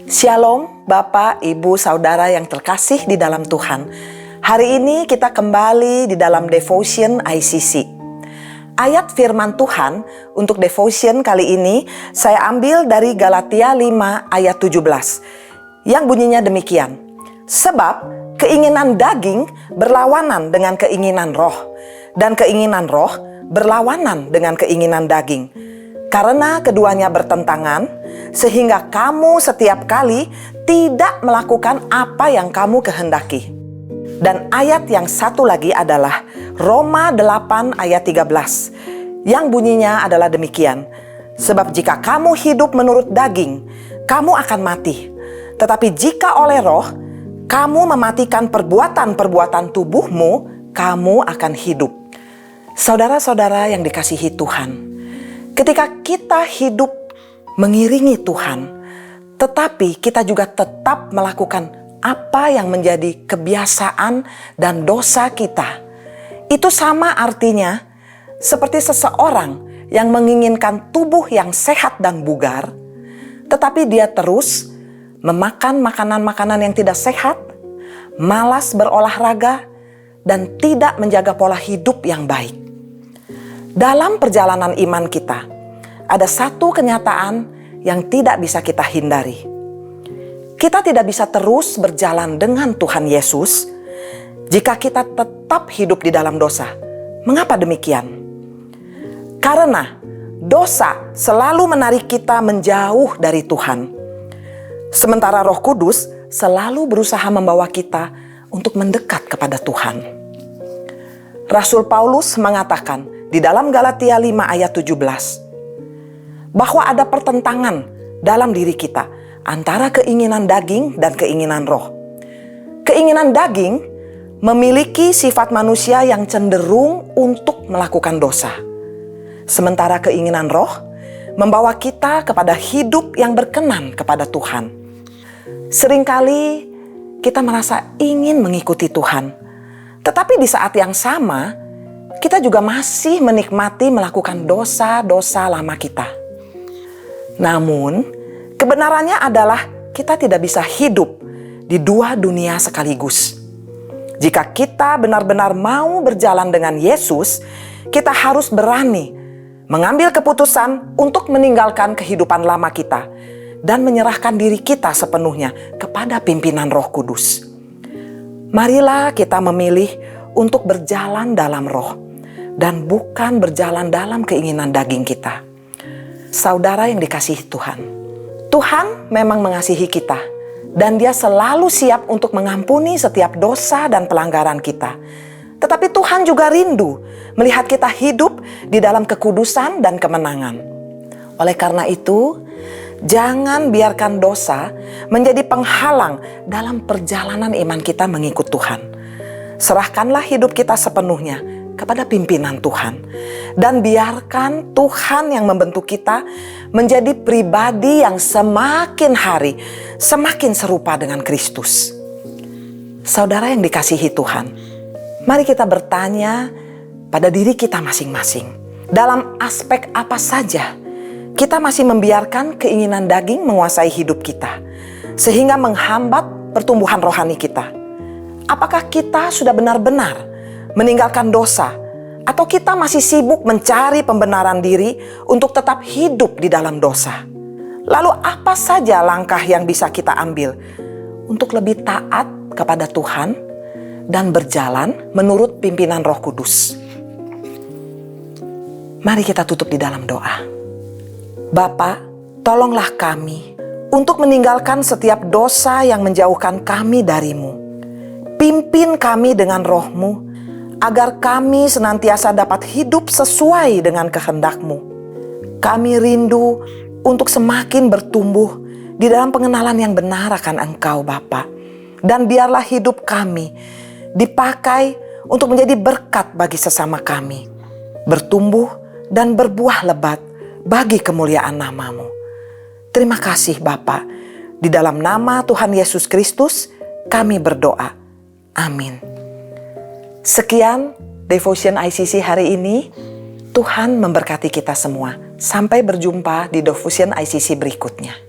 Shalom Bapak, Ibu, Saudara yang terkasih di dalam Tuhan. Hari ini kita kembali di dalam Devotion ICC. Ayat firman Tuhan untuk Devotion kali ini saya ambil dari Galatia 5 ayat 17 yang bunyinya demikian. Sebab keinginan daging berlawanan dengan keinginan roh, dan keinginan roh berlawanan dengan keinginan daging. Karena keduanya bertentangan, sehingga kamu setiap kali tidak melakukan apa yang kamu kehendaki. Dan ayat yang satu lagi adalah Roma 8 ayat 13, yang bunyinya adalah demikian. Sebab jika kamu hidup menurut daging, kamu akan mati. Tetapi jika oleh roh, kamu mematikan perbuatan-perbuatan tubuhmu, kamu akan hidup. Saudara-saudara yang dikasihi Tuhan, ketika kita hidup mengiringi Tuhan, tetapi kita juga tetap melakukan apa yang menjadi kebiasaan dan dosa kita, itu sama artinya seperti seseorang yang menginginkan tubuh yang sehat dan bugar, tetapi dia terus memakan makanan-makanan yang tidak sehat, malas berolahraga, dan tidak menjaga pola hidup yang baik. Dalam perjalanan iman kita, ada satu kenyataan yang tidak bisa kita hindari. Kita tidak bisa terus berjalan dengan Tuhan Yesus jika kita tetap hidup di dalam dosa. Mengapa demikian? Karena dosa selalu menarik kita menjauh dari Tuhan. Sementara Roh Kudus selalu berusaha membawa kita untuk mendekat kepada Tuhan. Rasul Paulus mengatakan di dalam Galatia 5 ayat 17, bahwa ada pertentangan dalam diri kita antara keinginan daging dan keinginan roh. Keinginan daging memiliki sifat manusia yang cenderung untuk melakukan dosa. Sementara keinginan roh membawa kita kepada hidup yang berkenan kepada Tuhan. Seringkali kita merasa ingin mengikuti Tuhan, tetapi di saat yang sama, kita juga masih menikmati melakukan dosa-dosa lama kita. Namun, kebenarannya adalah kita tidak bisa hidup di dua dunia sekaligus. Jika kita benar-benar mau berjalan dengan Yesus, kita harus berani mengambil keputusan untuk meninggalkan kehidupan lama kita dan menyerahkan diri kita sepenuhnya kepada pimpinan Roh Kudus. Marilah kita memilih untuk berjalan dalam roh dan bukan berjalan dalam keinginan daging kita. Saudara yang dikasihi Tuhan, Tuhan memang mengasihi kita dan Dia selalu siap untuk mengampuni setiap dosa dan pelanggaran kita. Tetapi Tuhan juga rindu melihat kita hidup di dalam kekudusan dan kemenangan. Oleh karena itu, jangan biarkan dosa menjadi penghalang dalam perjalanan iman kita mengikut Tuhan. Serahkanlah hidup kita sepenuhnya kepada pimpinan Tuhan, dan biarkan Tuhan yang membentuk kita menjadi pribadi yang semakin hari semakin serupa dengan Kristus. Saudara yang dikasihi Tuhan, mari kita bertanya pada diri kita masing-masing, dalam aspek apa saja kita masih membiarkan keinginan daging menguasai hidup kita sehingga menghambat pertumbuhan rohani kita. Apakah kita sudah benar-benar meninggalkan dosa, atau kita masih sibuk mencari pembenaran diri untuk tetap hidup di dalam dosa? Lalu apa saja langkah yang bisa kita ambil untuk lebih taat kepada Tuhan dan berjalan menurut pimpinan Roh Kudus? Mari kita tutup di dalam doa. Bapa, tolonglah kami untuk meninggalkan setiap dosa yang menjauhkan kami dari-Mu. Pimpin kami dengan Roh-Mu, agar kami senantiasa dapat hidup sesuai dengan kehendak-Mu. Kami rindu untuk semakin bertumbuh di dalam pengenalan yang benar akan Engkau, Bapa. Dan biarlah hidup kami dipakai untuk menjadi berkat bagi sesama kami, bertumbuh dan berbuah lebat bagi kemuliaan nama-Mu. Terima kasih Bapa. Di dalam nama Tuhan Yesus Kristus kami berdoa. Amin. Sekian Devotion ICC hari ini. Tuhan memberkati kita semua. Sampai berjumpa di Devotion ICC berikutnya.